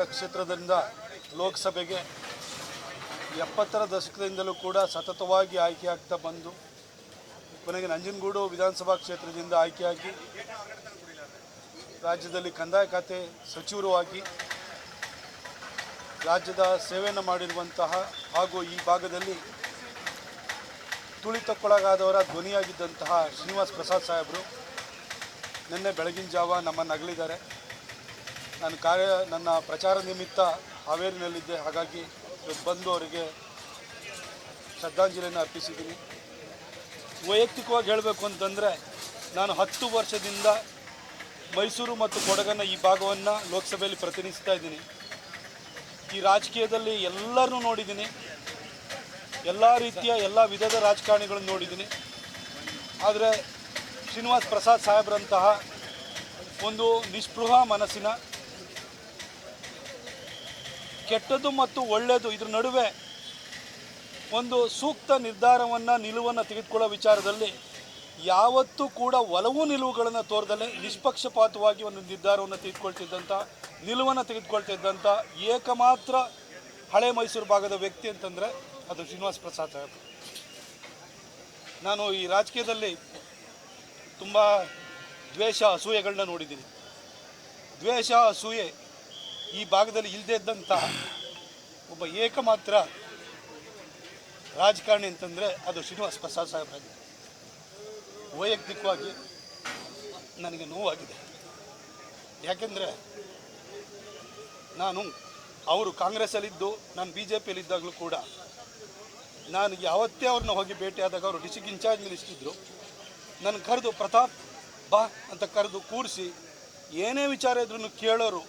ಕ್ಷೇತ್ರದಿಂದ ಲೋಕಸಭೆಗೆ 70ರ ದಶಕದಿಂದಲೂ ಕೂಡ ಸತತವಾಗಿ ಆಯ್ಕೆಯಾಗ್ತಾ ಬಂದು ಕೊನೆಗೆ ನಂಜನಗೂಡು ವಿಧಾನಸಭಾ ಕ್ಷೇತ್ರದಿಂದ ಆಯ್ಕೆಯಾಗಿ ರಾಜ್ಯದಲ್ಲಿ ಕಂದಾಯ ಖಾತೆ ಸಚಿವರು ಆಗಿ ರಾಜ್ಯದ ಸೇವೆಯನ್ನು ಮಾಡಿರುವಂತಹ ಹಾಗೂ ಈ ಭಾಗದಲ್ಲಿ ತುಳಿತಕ್ಕೊಳಗಾದವರ ಧ್ವನಿಯಾಗಿದ್ದಂತಹ ಶ್ರೀನಿವಾಸ್ ಪ್ರಸಾದ್ ಸಾಹೇಬರು ನಿನ್ನೆ ಬೆಳಗಿನ ಜಾವ ನಮ್ಮನ್ನು ಅಗಲಿದ್ದಾರೆ. ನನ್ನ ಪ್ರಚಾರ ನಿಮಿತ್ತ ಹಾವೇರಿನಲ್ಲಿದ್ದೆ, ಹಾಗಾಗಿ ಇವತ್ತು ಬಂದು ಅವರಿಗೆ ಶ್ರದ್ಧಾಂಜಲಿಯನ್ನು ಅರ್ಪಿಸಿದ್ದೀನಿ. ವೈಯಕ್ತಿಕವಾಗಿ ಹೇಳಬೇಕು ಅಂತಂದರೆ ನಾನು 10 ವರ್ಷದಿಂದ ಮೈಸೂರು ಮತ್ತು ಕೊಡಗನ ಈ ಭಾಗವನ್ನು ಲೋಕಸಭೆಯಲ್ಲಿ ಪ್ರತಿನಿಧಿಸ್ತಾ ಇದ್ದೀನಿ. ಈ ರಾಜಕೀಯದಲ್ಲಿ ಎಲ್ಲರನ್ನೂ ನೋಡಿದ್ದೀನಿ, ಎಲ್ಲ ರೀತಿಯ ಎಲ್ಲ ವಿಧದ ರಾಜಕಾರಣಿಗಳನ್ನು ನೋಡಿದ್ದೀನಿ. ಆದರೆ ಶ್ರೀನಿವಾಸ್ ಪ್ರಸಾದ್ ಸಾಹೇಬ್ರಂತಹ ಒಂದು ನಿಸ್ಪೃಹ ಮನಸ್ಸಿನ, ಕೆಟ್ಟದ್ದು ಮತ್ತು ಒಳ್ಳೆಯದು ಇದರ ನಡುವೆ ಒಂದು ಸೂಕ್ತ ನಿರ್ಧಾರವನ್ನು ನಿಲುವನ್ನು ತೆಗೆದುಕೊಳ್ಳೋ ವಿಚಾರದಲ್ಲಿ ಯಾವತ್ತೂ ಕೂಡ ಒಲವು ನಿಲುವುಗಳನ್ನು ತೋರದಲ್ಲೇ ನಿಷ್ಪಕ್ಷಪಾತವಾಗಿ ಒಂದು ನಿರ್ಧಾರವನ್ನು ತೆಗೆದುಕೊಳ್ತಿದ್ದಂಥ, ನಿಲುವನ್ನು ತೆಗೆದುಕೊಳ್ತಿದ್ದಂಥ ಏಕಮಾತ್ರ ಹಳೆ ಮೈಸೂರು ಭಾಗದ ವ್ಯಕ್ತಿ ಅಂತಂದರೆ ಅದು ಶ್ರೀನಿವಾಸ್ ಪ್ರಸಾದ್ ಸಾಹೇಬ್. ನಾನು ಈ ರಾಜಕೀಯದಲ್ಲಿ ತುಂಬ ದ್ವೇಷ ಅಸೂಯೆಗಳನ್ನ ನೋಡಿದ್ದೀನಿ. ದ್ವೇಷ ಅಸೂಯೆ ಈ ಭಾಗದಲ್ಲಿ ಇಲ್ಲದೇ ಇದ್ದಂಥ ಒಬ್ಬ ಏಕಮಾತ್ರ ರಾಜಕಾರಣಿ ಅಂತಂದರೆ ಅದು ಶ್ರೀನಿವಾಸ್ ಪ್ರಸಾದ್ ಸಾಹೇಬರಾಗಿದೆ. ವೈಯಕ್ತಿಕವಾಗಿ ನನಗೆ ನೋವಾಗಿದೆ. ಯಾಕೆಂದರೆ ಅವರು ಕಾಂಗ್ರೆಸ್ಸಲ್ಲಿದ್ದು ನಾನು BJPಯಲ್ಲಿದ್ದಾಗಲೂ ಕೂಡ ನಾನು ಯಾವತ್ತೇ ಅವ್ರನ್ನ ಹೋಗಿ ಭೇಟಿಯಾದಾಗ ಅವರು ಡಿಸ್ಟ್ರಿಕ್ಟ್ ಇನ್ಚಾರ್ಜ್ ಮಿನಿಸ್ಟರ್ ಇದ್ದರು. ನನ್ನ ಕರೆದು ಪ್ರತಾಪ್ ಬಾ ಅಂತ ಕರೆದು ಕೂರಿಸಿ ಏನೇ ವಿಚಾರ ಇದ್ರೂ ಕೇಳೋರು.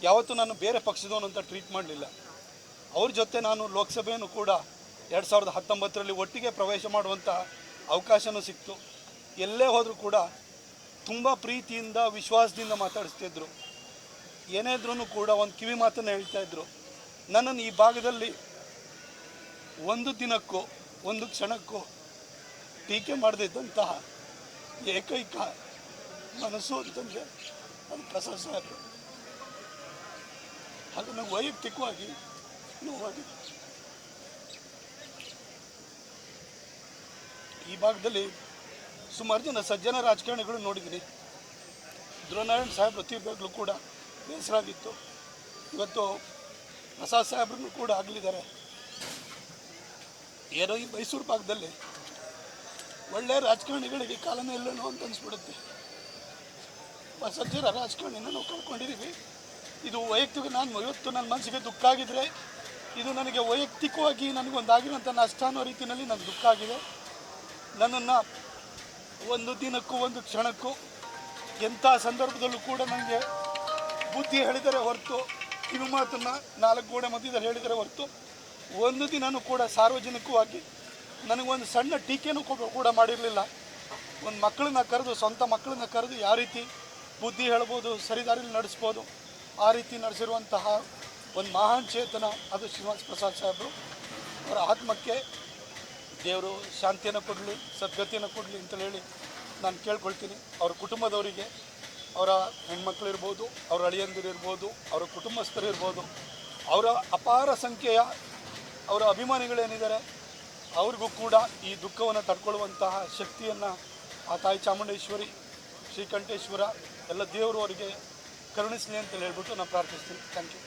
ಯಾವತ್ತೂ ನಾನು ಬೇರೆ ಪಕ್ಷದವನು ಅಂತ ಟ್ರೀಟ್ ಮಾಡಲಿಲ್ಲ. ಅವ್ರ ಜೊತೆ ನಾನು ಲೋಕಸಭೆಯನ್ನು ಕೂಡ 2019ರಲ್ಲಿ ಒಟ್ಟಿಗೆ ಪ್ರವೇಶ ಮಾಡುವಂಥ ಅವಕಾಶವೂ ಸಿಕ್ತು. ಎಲ್ಲೇ ಹೋದರೂ ಕೂಡ ತುಂಬ ಪ್ರೀತಿಯಿಂದ ವಿಶ್ವಾಸದಿಂದ ಮಾತಾಡಿಸ್ತಿದ್ರು. ಏನೇ ಇದ್ರೂ ಕೂಡ ಒಂದು ಕಿವಿ ಮಾತನ್ನು ಹೇಳ್ತಾಯಿದ್ರು. ನನ್ನನ್ನು ಈ ಭಾಗದಲ್ಲಿ ಒಂದು ದಿನಕ್ಕೂ ಒಂದು ಕ್ಷಣಕ್ಕೂ ಟೀಕೆ ಮಾಡದಿದ್ದಂತಹ ಏಕೈಕ ಮನಸ್ಸು ಅಂತಂದರೆ ಅದು ಪ್ರಸಾದ್ ಸಾಹೇಬರು. ಹಾಗೆ ನನಗೆ ವೈಯಕ್ತಿಕವಾಗಿ ನೋವಾಗಿದೆ. ಈ ಭಾಗದಲ್ಲಿ ಸುಮಾರು ಜನ ಸಜ್ಜನ ರಾಜಕಾರಣಿಗಳು ನೋಡಿದ್ದೀನಿ. ಧ್ರುವನಾರಾಯಣ ಸಾಹೇಬರು ತೀರ್ಪಾಗಲೂ ಕೂಡ ಬೇಸರ ಆಗಿತ್ತು. ಇವತ್ತು ಪ್ರಸಾದ್ ಸಾಹೇಬ್ರನ್ನು ಕೂಡ ಆಗಲಿದ್ದಾರೆ. ಏನೋ ಈ ಮೈಸೂರು ಭಾಗದಲ್ಲಿ ಒಳ್ಳೆಯ ರಾಜಕಾರಣಿಗಳಿಗೆ ಕಾಲನೇ ಇಲ್ಲನೋ ಅಂತ ಅನಿಸ್ಬಿಡುತ್ತೆ. ಸಜ್ಜನ ರಾಜಕಾರಣಿನ ನಾವು ಕಳ್ಕೊಂಡಿದ್ದೀವಿ. ಇದು ವೈಯಕ್ತಿಕ ಇವತ್ತು ನನ್ನ ಮನಸ್ಸಿಗೆ ದುಃಖ ಆಗಿದ್ರೆ ಇದು ನನಗೆ ವೈಯಕ್ತಿಕವಾಗಿ ನನಗೊಂದಾಗಿರೋಂಥ ನಷ್ಟ ಅನ್ನೋ ರೀತಿಯಲ್ಲಿ ನನಗೆ ದುಃಖ ಆಗಿದೆ. ನನ್ನನ್ನು ಒಂದು ದಿನಕ್ಕೂ ಒಂದು ಕ್ಷಣಕ್ಕೂ ಎಂಥ ಸಂದರ್ಭದಲ್ಲೂ ಕೂಡ ನನಗೆ ಬುದ್ಧಿ ಹೇಳಿದರೆ ಹೊರತು, ಕಿವಿ ಮಾತನ್ನು 4 ಗೋಡೆ ಮಧ್ಯದಲ್ಲಿ ಹೇಳಿದರೆ ಹೊರತು ಒಂದು ದಿನವೂ ಕೂಡ ಸಾರ್ವಜನಿಕವಾಗಿ ನನಗೊಂದು ಸಣ್ಣ ಟೀಕೆನೂ ಕೂಡ ಮಾಡಿರಲಿಲ್ಲ. ಒಂದು ಮಕ್ಕಳನ್ನ ಕರೆದು, ಸ್ವಂತ ಮಕ್ಕಳನ್ನ ಕರೆದು ಯಾವ ರೀತಿ ಬುದ್ಧಿ ಹೇಳ್ಬೋದು, ಸರಿದಾರಿಯಲ್ಲಿ ನಡೆಸ್ಬೋದು, ಆ ರೀತಿ ನಡೆಸಿರುವಂತಹ ಒಂದು ಮಹಾನ್ ಚೇತನ ಅದು ಶ್ರೀನಿವಾಸ್ ಪ್ರಸಾದ್ ಸಾಹೇಬರು. ಅವರ ಆತ್ಮಕ್ಕೆ ದೇವರು ಶಾಂತಿಯನ್ನು ಕೊಡಲಿ, ಸದ್ಗತಿಯನ್ನು ಕೊಡಲಿ ಅಂತ ಹೇಳಿ ನಾನು ಕೇಳ್ಕೊಳ್ತೀನಿ. ಅವರ ಕುಟುಂಬದವರಿಗೆ, ಅವರ ಹೆಣ್ಮಕ್ಳಿರ್ಬೋದು, ಅವರ ಅಳಿಯಂದಿರಿರ್ಬೋದು, ಅವರ ಕುಟುಂಬಸ್ಥರಿರ್ಬೋದು, ಅವರ ಅಪಾರ ಸಂಖ್ಯೆಯ ಅವರ ಅಭಿಮಾನಿಗಳೇನಿದ್ದಾರೆ ಅವ್ರಿಗೂ ಕೂಡ ಈ ದುಃಖವನ್ನು ತಡ್ಕೊಳ್ಳುವಂತಹ ಶಕ್ತಿಯನ್ನು ಆ ತಾಯಿ ಚಾಮುಂಡೇಶ್ವರಿ, ಶ್ರೀಕಂಠೇಶ್ವರ ಎಲ್ಲ ದೇವರು ಅವರಿಗೆ ಕರುಣಿಸಲಿ ಅಂತ ಹೇಳ್ಬಿಟ್ಟು ನಾನು ಪ್ರಾರ್ಥಿಸ್ತೀನಿ. Thank you.